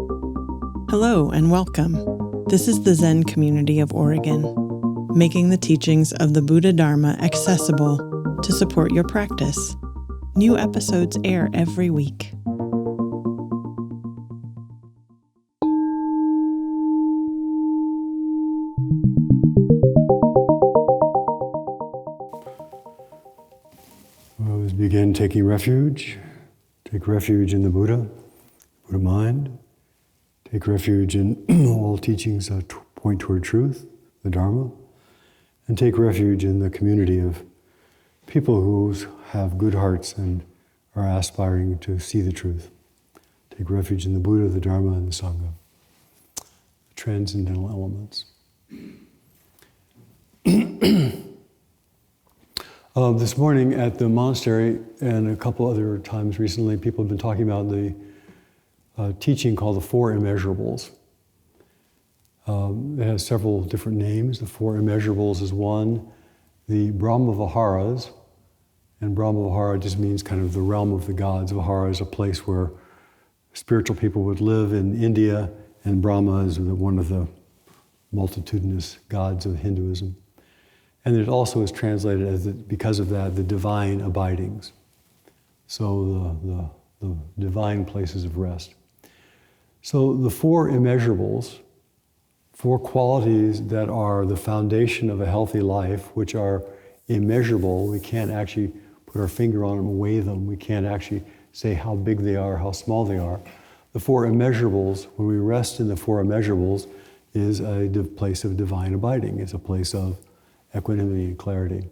Hello and welcome. This is the Zen community of Oregon, making the teachings of the Buddha Dharma accessible to support your practice. New episodes air every week. Let's begin taking refuge. Take refuge in the Buddha, Buddha mind. Take refuge in all teachings that point toward truth, the Dharma. And take refuge in the community of people who have good hearts and are aspiring to see the truth. Take refuge in the Buddha, the Dharma, and the Sangha. The transcendental elements. This morning at the monastery and a couple other times recently, people have been talking about the teaching called the Four Immeasurables. It has several different names. The Four Immeasurables is one. The Brahma Viharas, and Brahma Vihara just means kind of the realm of the gods. Vihara is a place where spiritual people would live in India, and Brahma is one of the multitudinous gods of Hinduism. And it also is translated as, because of that, the divine abidings. So the divine places of rest. So the four immeasurables, four qualities that are the foundation of a healthy life, which are immeasurable. We can't actually put our finger on them and weigh them. We can't actually say how big they are, how small they are. The four immeasurables, when we rest in the four immeasurables, is a place of divine abiding. It's a place of equanimity and clarity.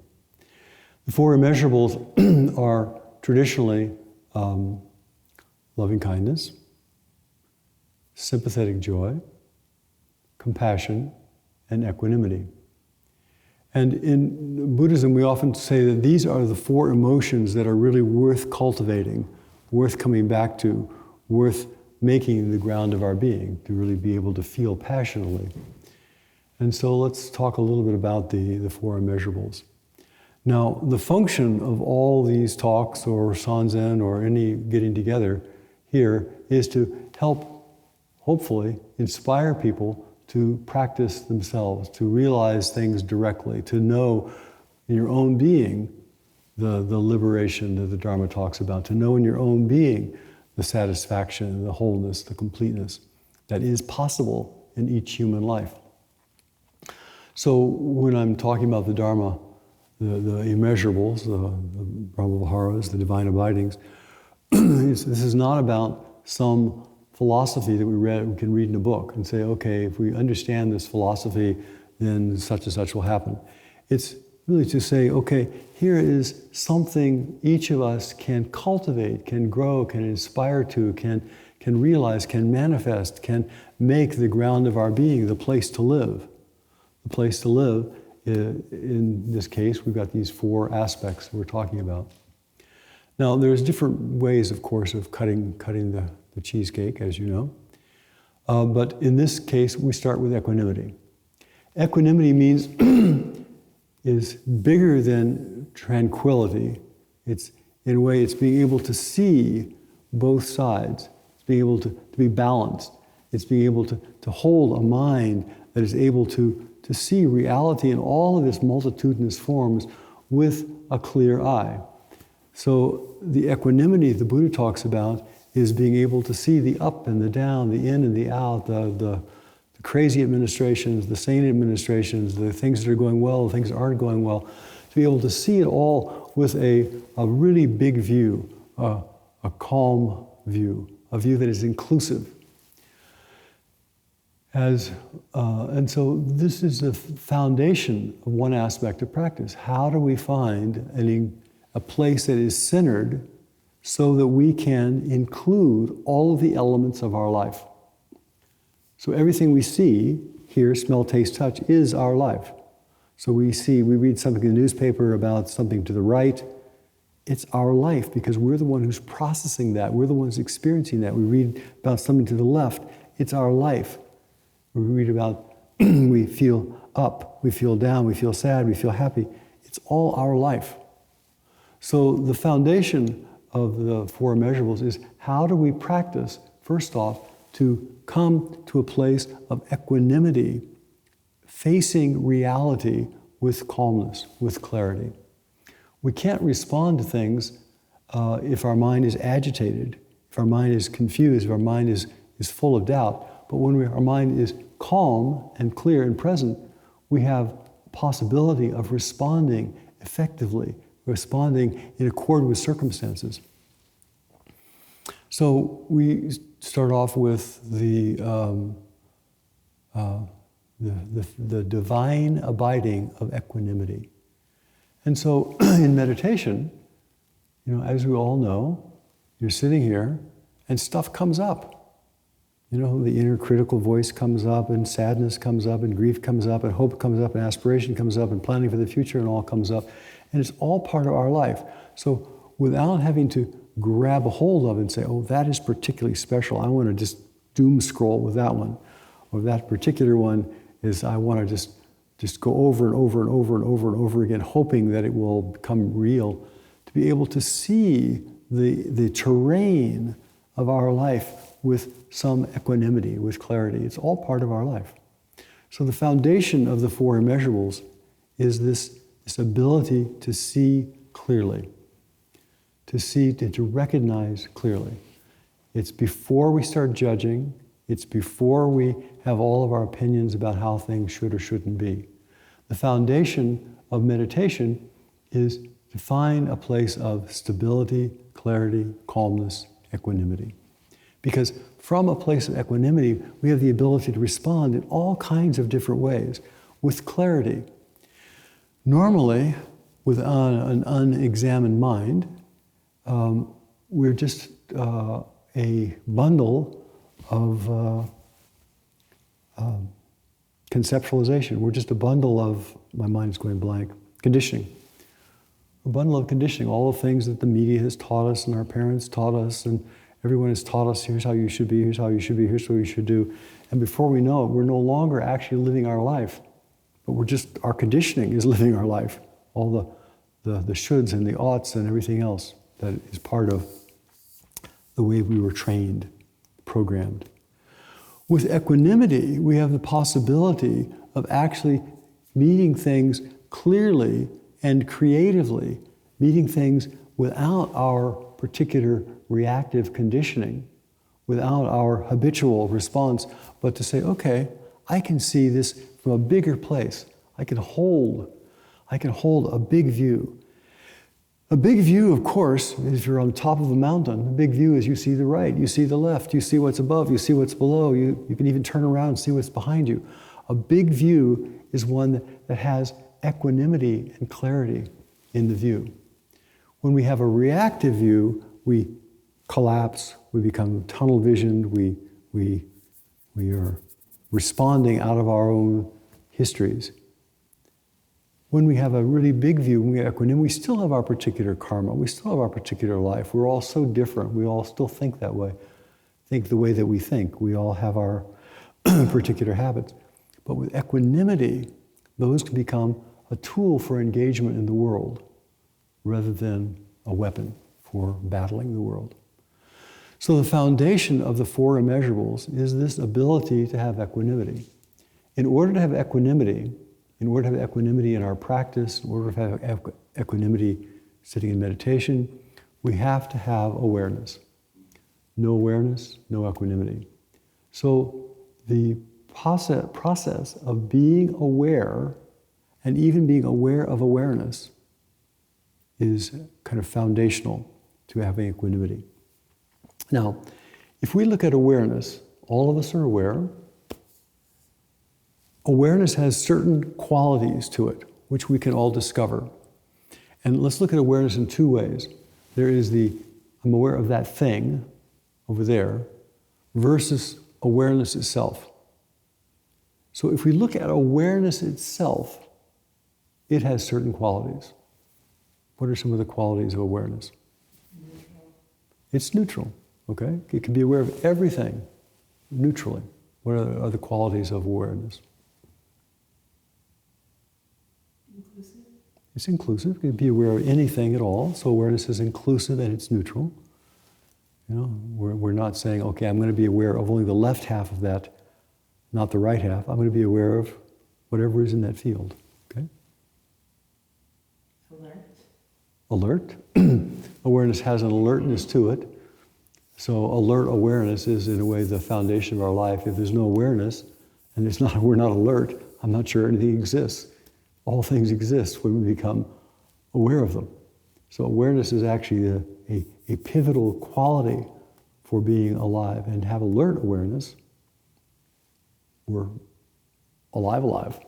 The four immeasurables are traditionally loving kindness, sympathetic joy, compassion, and equanimity. And in Buddhism, we often say that these are the four emotions that are really worth cultivating, worth coming back to, worth making the ground of our being, to really be able to feel passionately. And so let's talk a little bit about the four immeasurables. Now, the function of all these talks or sanzen or any getting together here is to help, hopefully, inspire people to practice themselves, to realize things directly, to know in your own being the liberation that the Dharma talks about, to know in your own being the satisfaction, the wholeness, the completeness that is possible in each human life. So when I'm talking about the Dharma, the immeasurables, the Brahma Viharas, the divine abidings, this is not about some philosophy that we can read in a book and say, okay, if we understand this philosophy, then such and such will happen. It's really to say, okay, here is something each of us can cultivate, can grow, can inspire to, can realize, can manifest, can make the ground of our being, the place to live. The place to live, in this case, we've got these four aspects that we're talking about. Now, there's different ways, of course, of cutting the cheesecake, as you know. But in this case, we start with equanimity. Equanimity means is bigger than tranquility. It's, in a way, it's being able to see both sides. It's being able to be balanced. It's being able to hold a mind that is able to see reality in all of its multitudinous forms with a clear eye. So the equanimity the Buddha talks about is being able to see the up and the down, the in and the out, the crazy administrations, the sane administrations, the things that are going well, the things that aren't going well, to be able to see it all with a really big view, a calm view, a view that is inclusive. And so this is the foundation of one aspect of practice. How do we find a place that is centered so that we can include all of the elements of our life? So everything we see, hear, smell, taste, touch is our life. So we read something in the newspaper about something to the right, it's our life because we're the one who's processing that, we're the ones experiencing that. We read about something to the left, it's our life. We read about, we feel up, we feel down, we feel sad, we feel happy. It's all our life. So the foundation of the four immeasurables is how do we practice, first off, to come to a place of equanimity, facing reality with calmness, with clarity. We can't respond to things if our mind is agitated, if our mind is confused, if our mind is full of doubt. But when our mind is calm and clear and present, we have possibility of responding effectively, responding in accord with circumstances. So we start off with the divine abiding of equanimity. And so in meditation, as we all know, you're sitting here and stuff comes up. The inner critical voice comes up, and sadness comes up, and grief comes up, and hope comes up, and aspiration comes up, and planning for the future, and all comes up. And it's all part of our life. So without having to grab a hold of it and say, oh, that is particularly special, I want to just doom scroll with that one. Or that particular one is, I want to just go over and over and over and over and over again, hoping that it will become real. To be able to see the terrain of our life with some equanimity, with clarity. It's all part of our life. So the foundation of the four immeasurables is this ability to see clearly, to recognize clearly. It's before we start judging, it's before we have all of our opinions about how things should or shouldn't be. The foundation of meditation is to find a place of stability, clarity, calmness, equanimity. Because from a place of equanimity, we have the ability to respond in all kinds of different ways with clarity. Normally, with an unexamined mind, we're just a bundle of conceptualization. We're just a bundle of, my mind is going blank, conditioning. A bundle of conditioning, all the things that the media has taught us and our parents taught us and everyone has taught us, here's how you should be, here's how you should be, here's what you should do. And before we know it, we're no longer actually living our life, but our conditioning is living our life. All the shoulds and the oughts and everything else that is part of the way we were trained, programmed. With equanimity, we have the possibility of actually meeting things clearly and creatively, meeting things without our particular reactive conditioning, without our habitual response, but to say, okay, I can see this from a bigger place. I can hold a big view. A big view, of course, if you're on top of a mountain, the big view is you see the right, you see the left, you see what's above, you see what's below, you can even turn around and see what's behind you. A big view is one that has equanimity and clarity in the view. When we have a reactive view, we collapse, we become tunnel visioned, we are responding out of our own histories. When we have a really big view, when we have equanimity, we still have our particular karma, we still have our particular life. We're all so different, we all still think that way, think the way that we think. We all have our particular habits. But with equanimity, those can become a tool for engagement in the world rather than a weapon for battling the world. So the foundation of the four immeasurables is this ability to have equanimity. In order to have equanimity in our practice, in order to have equanimity sitting in meditation, we have to have awareness. No awareness, no equanimity. So the process of being aware and even being aware of awareness is kind of foundational to having equanimity. Now, if we look at awareness, all of us are aware. Awareness has certain qualities to it, which we can all discover. And let's look at awareness in two ways. There is I'm aware of that thing over there, versus awareness itself. So if we look at awareness itself, it has certain qualities. What are some of the qualities of awareness? Neutral. It's neutral, okay? It can be aware of everything neutrally. What are the qualities of awareness? Inclusive. It's inclusive. It can be aware of anything at all. So awareness is inclusive and it's neutral. You know, we're not saying, okay, I'm going to be aware of only the left half of that, not the right half. I'm going to be aware of whatever is in that field. Okay? Alert. Awareness has an alertness to it. So alert awareness is, in a way, the foundation of our life. If there's no awareness, and we're not alert, I'm not sure anything exists. All things exist when we become aware of them. So awareness is actually a pivotal quality for being alive. And to have alert awareness, we're alive.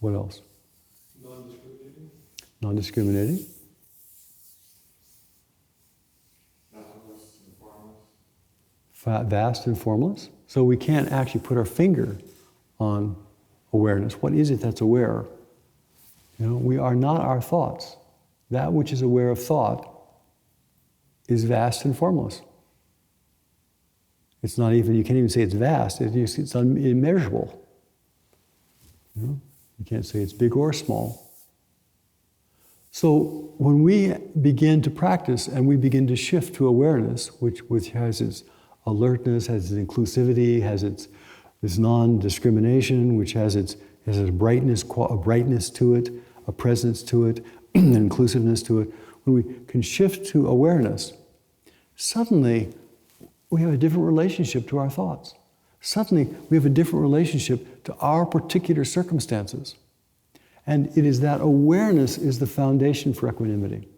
What else? Non-discriminating. Non-discriminating. Vast and formless. So we can't actually put our finger on awareness. What is it that's aware? You know, we are not our thoughts. That which is aware of thought is vast and formless. It's not even, you can't even say it's vast, it's immeasurable. You know? You can't say it's big or small. So when we begin to practice and we begin to shift to awareness, which has its alertness, has its inclusivity, has its non-discrimination, which has a brightness to it, a presence to it, an inclusiveness to it. When we can shift to awareness, suddenly we have a different relationship to our thoughts. Suddenly we have a different relationship to our particular circumstances. And it is that awareness is the foundation for equanimity.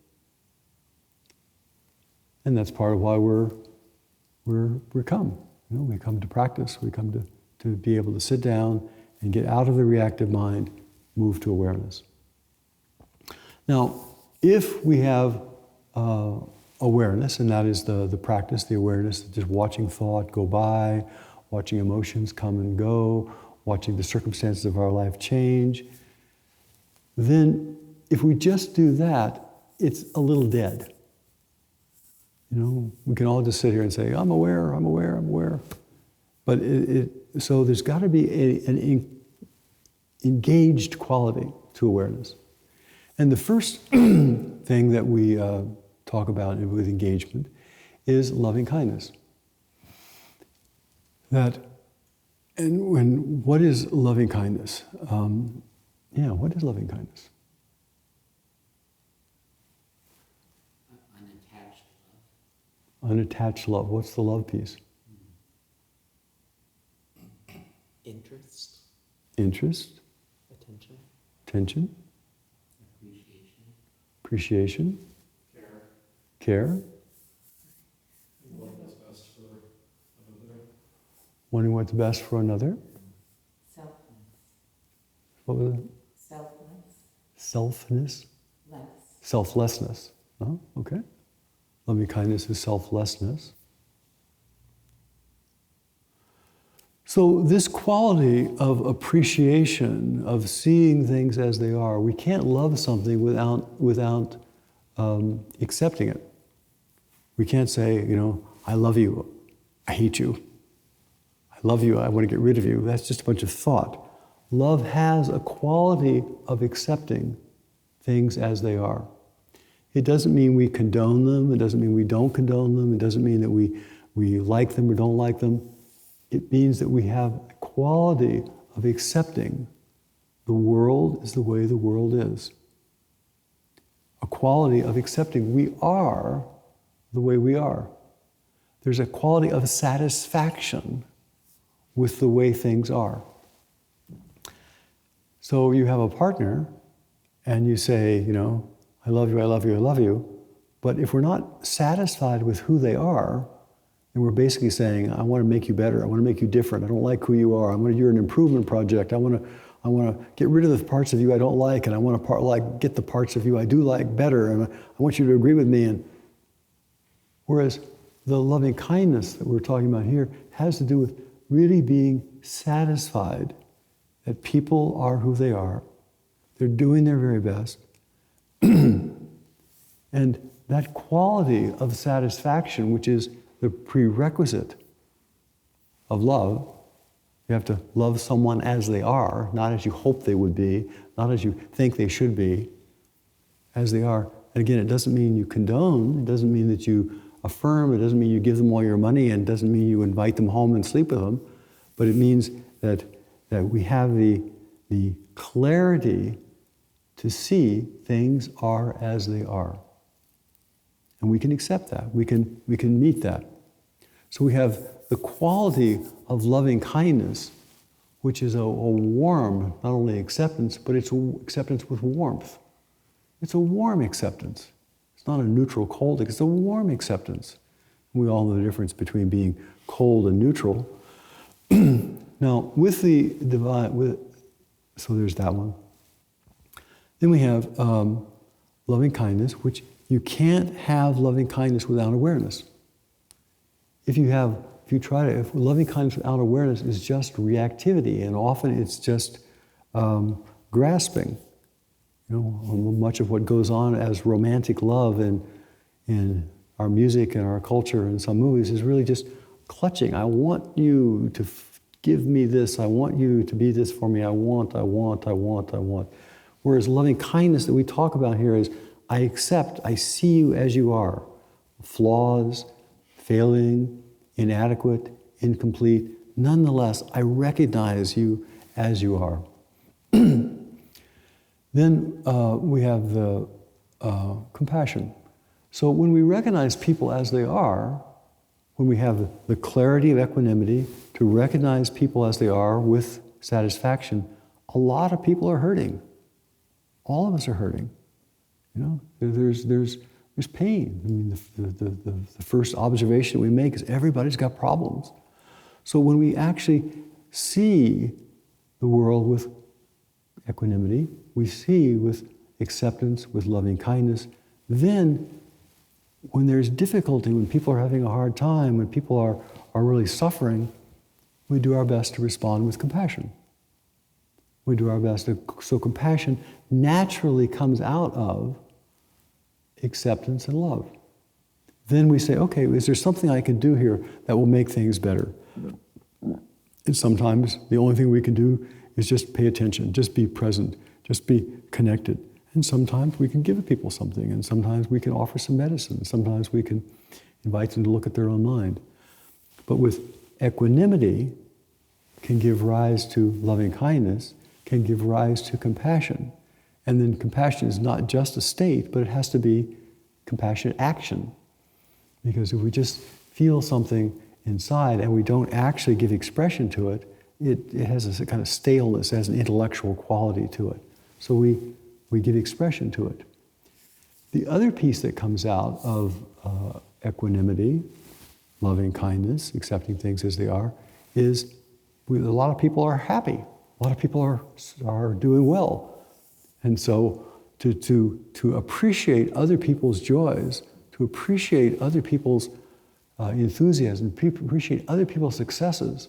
And that's part of why we come. You know, we come to practice. We come to be able to sit down and get out of the reactive mind, move to awareness. Now, if we have awareness, and that is the practice, the awareness, just watching thought go by, watching emotions come and go, watching the circumstances of our life change, then if we just do that, it's a little dead. You know, we can all just sit here and say, I'm aware. But so there's got to be an engaged quality to awareness. And the first thing that we talk about with engagement is loving kindness. What is loving kindness? What is loving kindness? Unattached love. Unattached love. What's the love piece? Interest. Interest. Attention. Attention. Appreciation. Appreciation. Care. Wanting what's best for another. Selfless. What was it? Selfness. Selflessness. Oh, okay. Loving kindness is selflessness. So this quality of appreciation, of seeing things as they are, we can't love something without accepting it. We can't say, I love you, I hate you. I love you, I want to get rid of you. That's just a bunch of thought. Love has a quality of accepting things as they are. It doesn't mean we condone them. It doesn't mean we don't condone them. It doesn't mean that we like them or don't like them. It means that we have a quality of accepting the world is the way the world is. A quality of accepting we are the way we are. There's a quality of satisfaction with the way things are. So you have a partner and you say, I love you, I love you, I love you. But if we're not satisfied with who they are, then we're basically saying, I want to make you better, I want to make you different, I don't like who you are, you're an improvement project, I want to get rid of the parts of you I don't like, and I want to get the parts of you I do like better, and I want you to agree with me. Whereas the loving kindness that we're talking about here has to do with really being satisfied that people are who they are, they're doing their very best, and that quality of satisfaction, which is the prerequisite of love. You have to love someone as they are, not as you hope they would be, not as you think they should be, as they are. And again, it doesn't mean you condone, it doesn't mean that you affirm, it doesn't mean you give them all your money, and it doesn't mean you invite them home and sleep with them, but it means that we have the clarity to see things are as they are. And we can accept that. We can meet that. So we have the quality of loving kindness, which is a warm, not only acceptance, but it's acceptance with warmth. It's a warm acceptance. It's not a neutral, cold, it's a warm acceptance. We all know the difference between being cold and neutral. Now, with the divine, so there's that one. Then we have loving kindness, which you can't have loving kindness without awareness. If loving kindness without awareness is just reactivity, and often it's just grasping. Much of what goes on as romantic love in our music and our culture and some movies is really just clutching. I want you to give me this. I want you to be this for me. I want. Whereas loving kindness that we talk about here is, I accept, I see you as you are. Flaws, failing, inadequate, incomplete. Nonetheless, I recognize you as you are. Then we have the compassion. So when we recognize people as they are, when we have the clarity of equanimity to recognize people as they are with satisfaction, a lot of people are hurting. All of us are hurting. There's pain. I mean, the first observation we make is everybody's got problems. So when we actually see the world with equanimity, we see with acceptance, with loving kindness, then when there's difficulty, when people are having a hard time, when people are really suffering, we do our best to respond with compassion. We do our best so compassion naturally comes out of acceptance and love. Then we say, okay, is there something I can do here that will make things better? And sometimes the only thing we can do is just pay attention, just be present, just be connected. And sometimes we can give people something, and sometimes we can offer some medicine, sometimes we can invite them to look at their own mind. But with equanimity can give rise to loving kindness, can give rise to compassion. And then compassion is not just a state, but it has to be compassionate action. Because if we just feel something inside and we don't actually give expression to it, it has a kind of staleness, it has an intellectual quality to it. So we give expression to it. The other piece that comes out of equanimity, loving kindness, accepting things as they are, is a lot of people are happy. A lot of people are doing well. And so to appreciate other people's joys, to appreciate other people's enthusiasm, appreciate other people's successes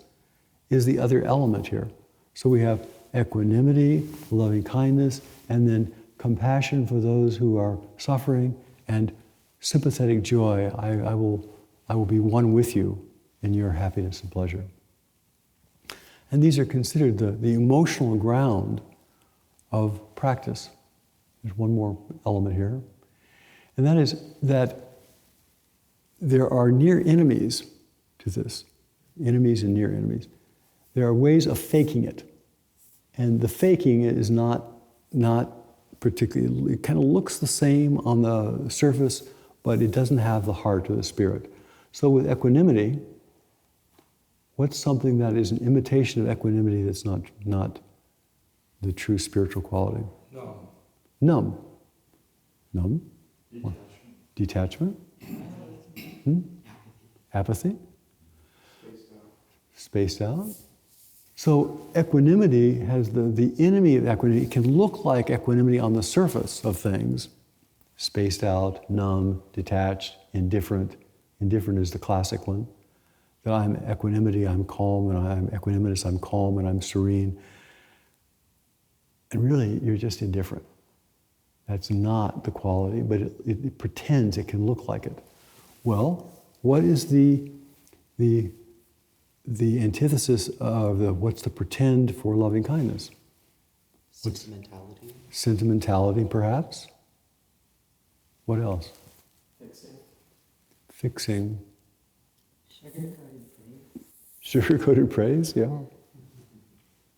is the other element here. So we have equanimity, loving kindness, and then compassion for those who are suffering, and sympathetic joy. I will be one with you in your happiness and pleasure. And these are considered the emotional ground of practice. There's one more element here. And that is that there are near enemies to this. Enemies and near enemies. There are ways of faking it. And the faking is not particularly, it kind of looks the same on the surface, but it doesn't have the heart or the spirit. So with equanimity, what's something that is an imitation of equanimity that's not the true spiritual quality? Numb. Detachment. Apathy. Spaced out. So equanimity has the enemy of equanimity. It can look like equanimity on the surface of things. Spaced out, numb, detached, indifferent. Indifferent is the classic one. That I'm equanimity, I'm calm, and I'm equanimous, I'm calm, and I'm serene. And really, you're just indifferent. That's not the quality, but it pretends it can look like it. Well, what is the antithesis of what's the pretend for loving kindness? Sentimentality. Sentimentality, perhaps. What else? fixing, Sugar-coated praise. sugar-coated praise, yeah.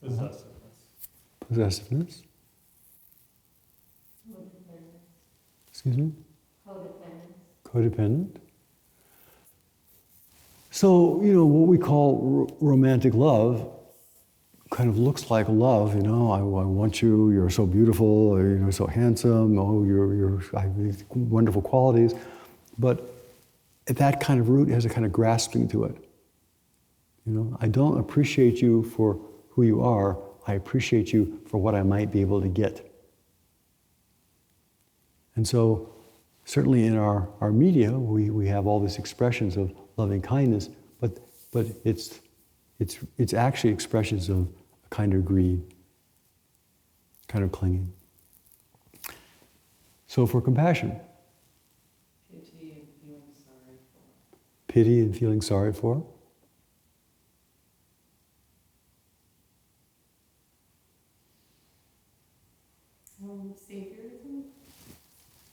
Possessiveness. Possessiveness. Excuse me? Codependent. So, what we call romantic love kind of looks like love, I want you, you're so beautiful, or, you're so handsome, you're I have these wonderful qualities. But that kind of root has a kind of grasping to it. I don't appreciate you for who you are, I appreciate you for what I might be able to get. And so, certainly in our media, we have all these expressions of loving kindness, but it's actually expressions of a kind of greed, kind of clinging. So for compassion, Pity and feeling sorry for. pity and feeling sorry for. Saviorism?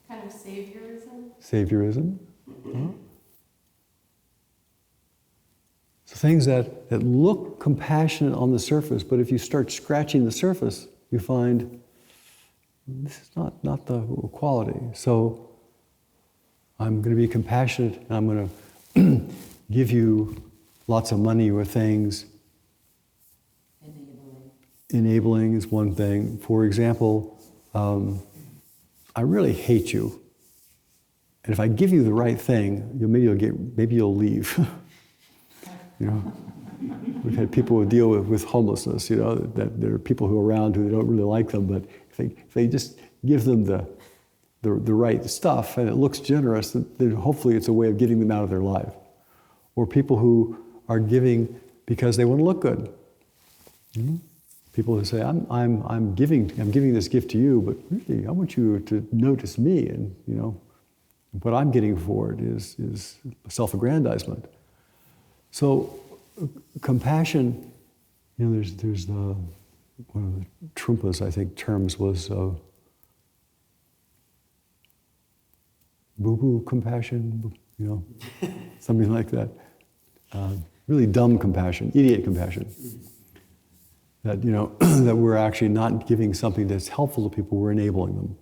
Kind of saviorism? Saviorism. So things that look compassionate on the surface, but if you start scratching the surface, you find this is not the quality. So I'm going to be compassionate, and I'm going to give you lots of money or things. Enabling is one thing. For example, I really hate you, and if I give you the right thing, maybe you'll leave. We've had people who deal with homelessness. That there are people who are around who don't really like them, but if they just give them the right stuff and it looks generous, then hopefully it's a way of getting them out of their life. Or people who are giving because they want to look good. People who say, I'm giving this gift to you, but really I want you to notice me, and what I'm getting for it is self-aggrandizement. So compassion, there's one of the Trungpa's, I think, terms was boo-boo compassion, something like that. Really dumb compassion, idiot compassion. That that we're actually not giving something that's helpful to people, we're enabling them.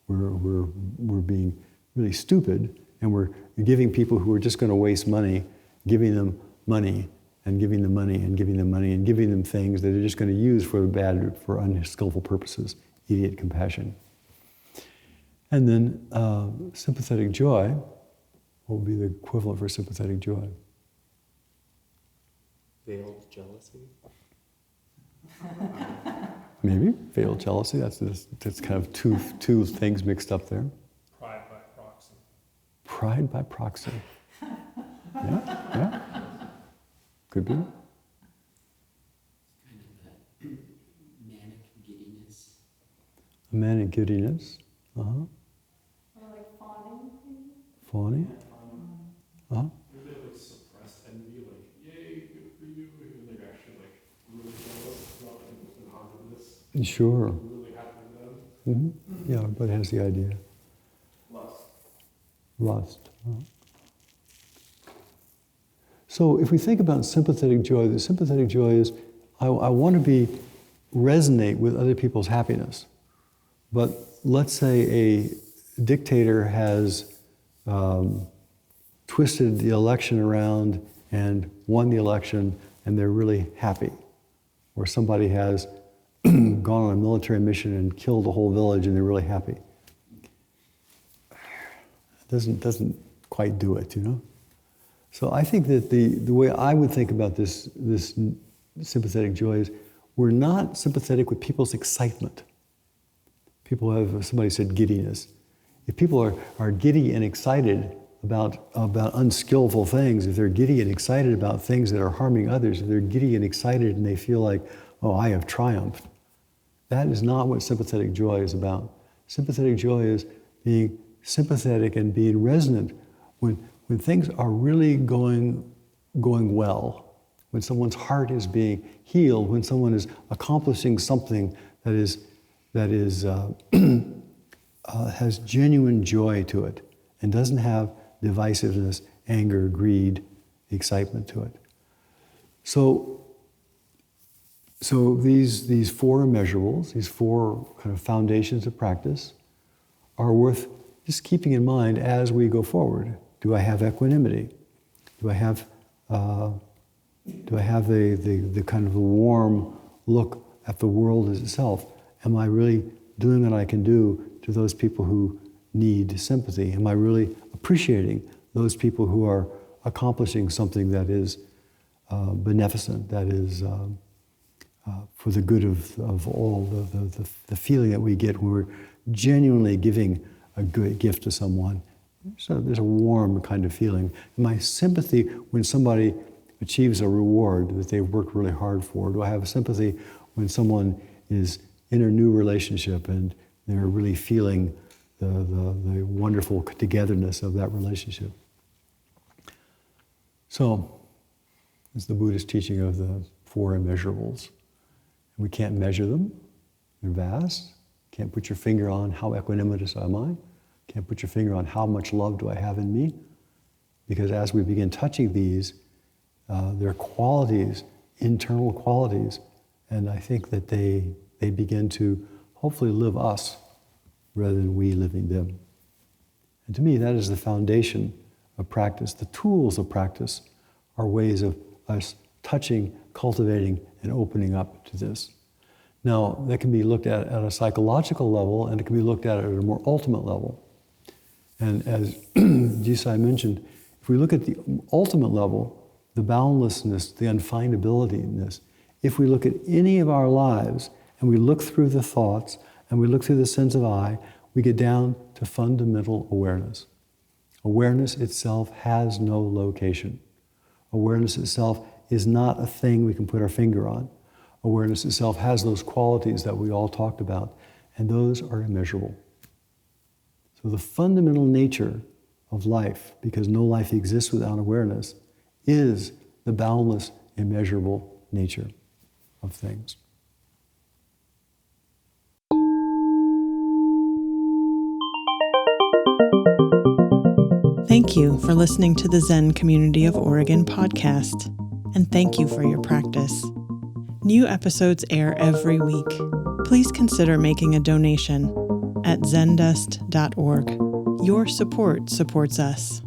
We're being really stupid, and we're giving people who are just going to waste money, giving them money and giving them money and giving them money and giving them things that they're just going to use for unskillful purposes. Idiot compassion. And then sympathetic joy. What would be the equivalent for sympathetic joy? Veiled jealousy. Maybe veiled jealousy. That's kind of two things mixed up there. Pride by proxy. Pride by proxy. Yeah. Could be. Kind of that manic giddiness. A manic giddiness. Or like fawning? Fawning. Maybe they suppressed envy, yay, good for you, and they're actually really jealous about what's been harmed in this. Sure. Really happy with them. Yeah, but it has the idea. Lust. So if we think about sympathetic joy, the sympathetic joy is, I want to resonate with other people's happiness. But let's say a dictator has twisted the election around and won the election, and they're really happy. Or somebody has gone on a military mission and killed a whole village, and they're really happy. It doesn't quite do it, So I think that the way I would think about this sympathetic joy is, we're not sympathetic with people's excitement. Somebody said giddiness. If people are giddy and excited about unskillful things, if they're giddy and excited about things that are harming others, if they're giddy and excited and they feel like, oh, I have triumphed, that is not what sympathetic joy is about. Sympathetic joy is being sympathetic and being resonant when things are really going well, when someone's heart is being healed, when someone is accomplishing something that has genuine joy to it and doesn't have divisiveness anger, greed, excitement to it. So these four immeasurables, these four kind of foundations of practice, are worth just keeping in mind as we go forward. Do I have equanimity? Do I have the kind of the warm look at the world as itself? Am I really doing what I can do to those people who need sympathy? Am I really appreciating those people who are accomplishing something that is beneficent, that is for the good of all, the feeling that we get when we're genuinely giving a good gift to someone? So there's a warm kind of feeling. My sympathy when somebody achieves a reward that they've worked really hard for? Do I have sympathy when someone is in a new relationship and they're really feeling the wonderful togetherness of that relationship? So, it's the Buddhist teaching of the four immeasurables. We can't measure them. They're vast. Can't put your finger on how equanimous am I. Can't put your finger on how much love do I have in me. Because as we begin touching these, they're qualities, internal qualities, and I think that they begin to hopefully live us rather than we living them. And to me, that is the foundation of practice. The tools of practice are ways of us touching, cultivating, and opening up to this. Now, that can be looked at a psychological level, and it can be looked at a more ultimate level. And as Jisai mentioned, if we look at the ultimate level, the boundlessness, the unfindability-ness, if we look at any of our lives and we look through the thoughts and we look through the sense of I, we get down to fundamental awareness. Awareness itself has no location. Awareness itself is not a thing we can put our finger on. Awareness itself has those qualities that we all talked about, and those are immeasurable. So the fundamental nature of life, because no life exists without awareness, is the boundless, immeasurable nature of things. Thank you for listening to the Zen Community of Oregon podcast, and thank you for your practice. New episodes air every week. Please consider making a donation at zendust.org. Your support supports us.